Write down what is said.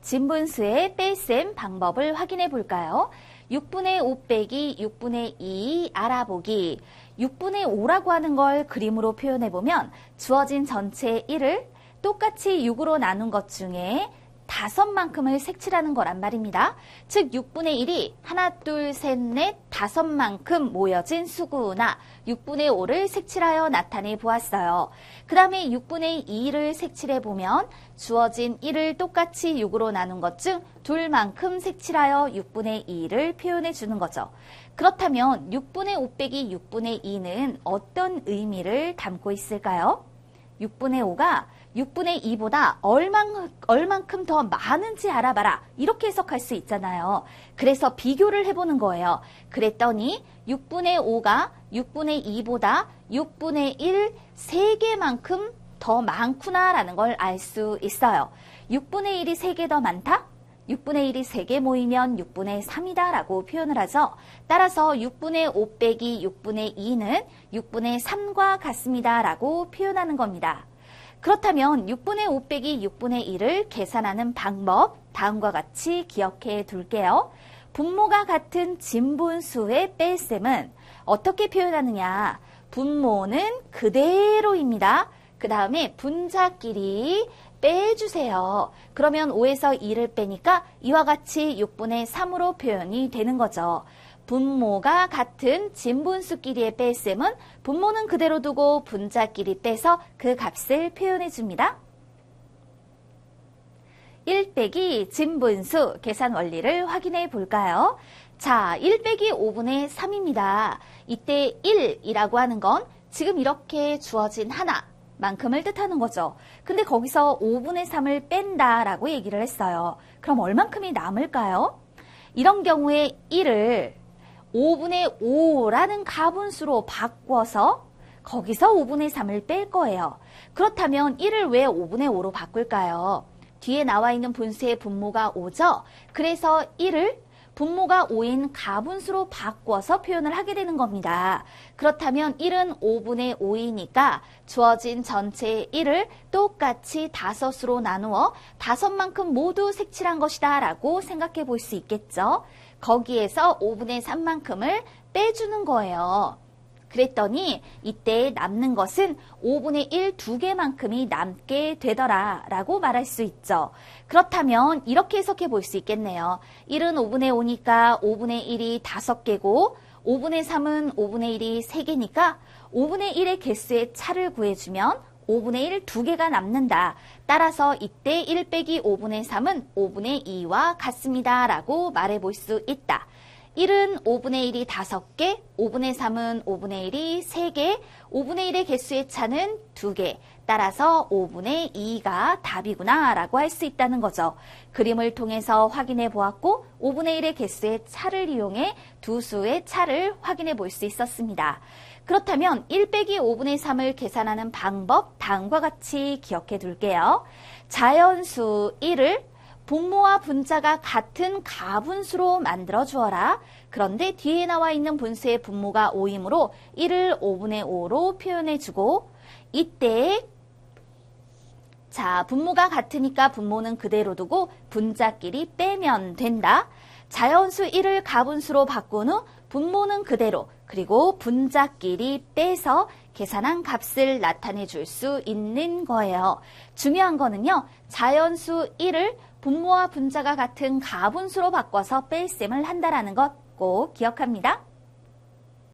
진분수의 뺄셈 방법을 확인해 볼까요? 6분의 5 빼기 6분의 2 알아보기. 6분의 5라고 하는 걸 그림으로 표현해 보면 주어진 전체 1을 똑같이 6으로 나눈 것 중에 5만큼을 색칠하는 거란 말입니다. 즉 6분의 1이 하나, 둘, 셋, 넷, 5만큼 모여진 수구나 6분의 5를 색칠하여 나타내 보았어요. 그 다음에 6분의 2를 색칠해 보면 주어진 1을 똑같이 6으로 나눈 것 중 2만큼 색칠하여 6분의 2를 표현해 주는 거죠. 그렇다면 6분의 5 빼기 6분의 2는 어떤 의미를 담고 있을까요? 6분의 5가 6분의 2보다 얼만큼 더 많은지 알아봐라. 이렇게 해석할 수 있잖아요. 그래서 비교를 해보는 거예요. 그랬더니 6분의 5가 6분의 2보다 6분의 1 3개만큼 더 많구나라는 걸 알 수 있어요. 6분의 1이 3개 더 많다? 6분의 1이 3개 모이면 6분의 3이다 라고 표현을 하죠. 따라서 6분의 5 빼기 6분의 2는 6분의 3과 같습니다 라고 표현하는 겁니다. 그렇다면 6분의 5 빼기 6분의 1을 계산하는 방법 다음과 같이 기억해 둘게요. 분모가 같은 진분수의 뺄셈은 어떻게 표현하느냐? 분모는 그대로입니다. 그 다음에 분자끼리 빼주세요. 그러면 5에서 2를 빼니까 이와 같이 6분의 3으로 표현이 되는 거죠. 분모가 같은 진분수끼리의 뺄셈은 분모는 그대로 두고 분자끼리 빼서 그 값을 표현해 줍니다. 1 빼기 진분수 계산 원리를 확인해 볼까요? 자, 1 빼기 5분의 3입니다. 이때 1이라고 하는 건 지금 이렇게 주어진 하나만큼을 뜻하는 거죠. 근데 거기서 5분의 3을 뺀다라고 얘기를 했어요. 그럼 얼만큼이 남을까요? 이런 경우에 1을 5분의 5라는 가분수로 바꿔서 거기서 5분의 3을 뺄 거예요. 그렇다면 1을 왜 5분의 5로 바꿀까요? 뒤에 나와 있는 분수의 분모가 5죠? 그래서 1을 분모가 5인 가분수로 바꿔서 표현을 하게 되는 겁니다. 그렇다면 1은 5분의 5이니까 주어진 전체 1을 똑같이 5수로 나누어 5만큼 모두 색칠한 것이다 라고 생각해 볼 수 있겠죠. 거기에서 5분의 3만큼을 빼주는 거예요. 그랬더니 이때 남는 것은 5분의 1 2개만큼이 남게 되더라 라고 말할 수 있죠. 그렇다면 이렇게 해석해 볼 수 있겠네요. 1은 5분의 5니까 5분의 1이 5개고 5분의 3은 5분의 1이 3개니까 5분의 1의 개수의 차를 구해주면 5분의 1 2개가 남는다. 따라서 이때 1 빼기 5분의 3은 5분의 2와 같습니다 라고 말해 볼 수 있다. 1은 5분의 1이 5개, 5분의 3은 5분의 1이 3개, 5분의 1의 개수의 차는 2개. 따라서 5분의 2가 답이구나 라고 할 수 있다는 거죠. 그림을 통해서 확인해 보았고 5분의 1의 개수의 차를 이용해 두 수의 차를 확인해 볼 수 있었습니다. 그렇다면 1 빼기 5분의 3을 계산하는 방법 다음과 같이 기억해 둘게요. 자연수 1을 분모와 분자가 같은 가분수로 만들어 주어라. 그런데 뒤에 나와 있는 분수의 분모가 5이므로 1을 5분의 5로 표현해 주고 이때 자, 분모가 같으니까 분모는 그대로 두고 분자끼리 빼면 된다. 자연수 1을 가분수로 바꾼 후 분모는 그대로 그리고 분자끼리 빼서 계산한 값을 나타내 줄 수 있는 거예요. 중요한 거는요. 자연수 1을 분모와 분자가 같은 가분수로 바꿔서 뺄셈을 한다라는 것 꼭 기억합니다.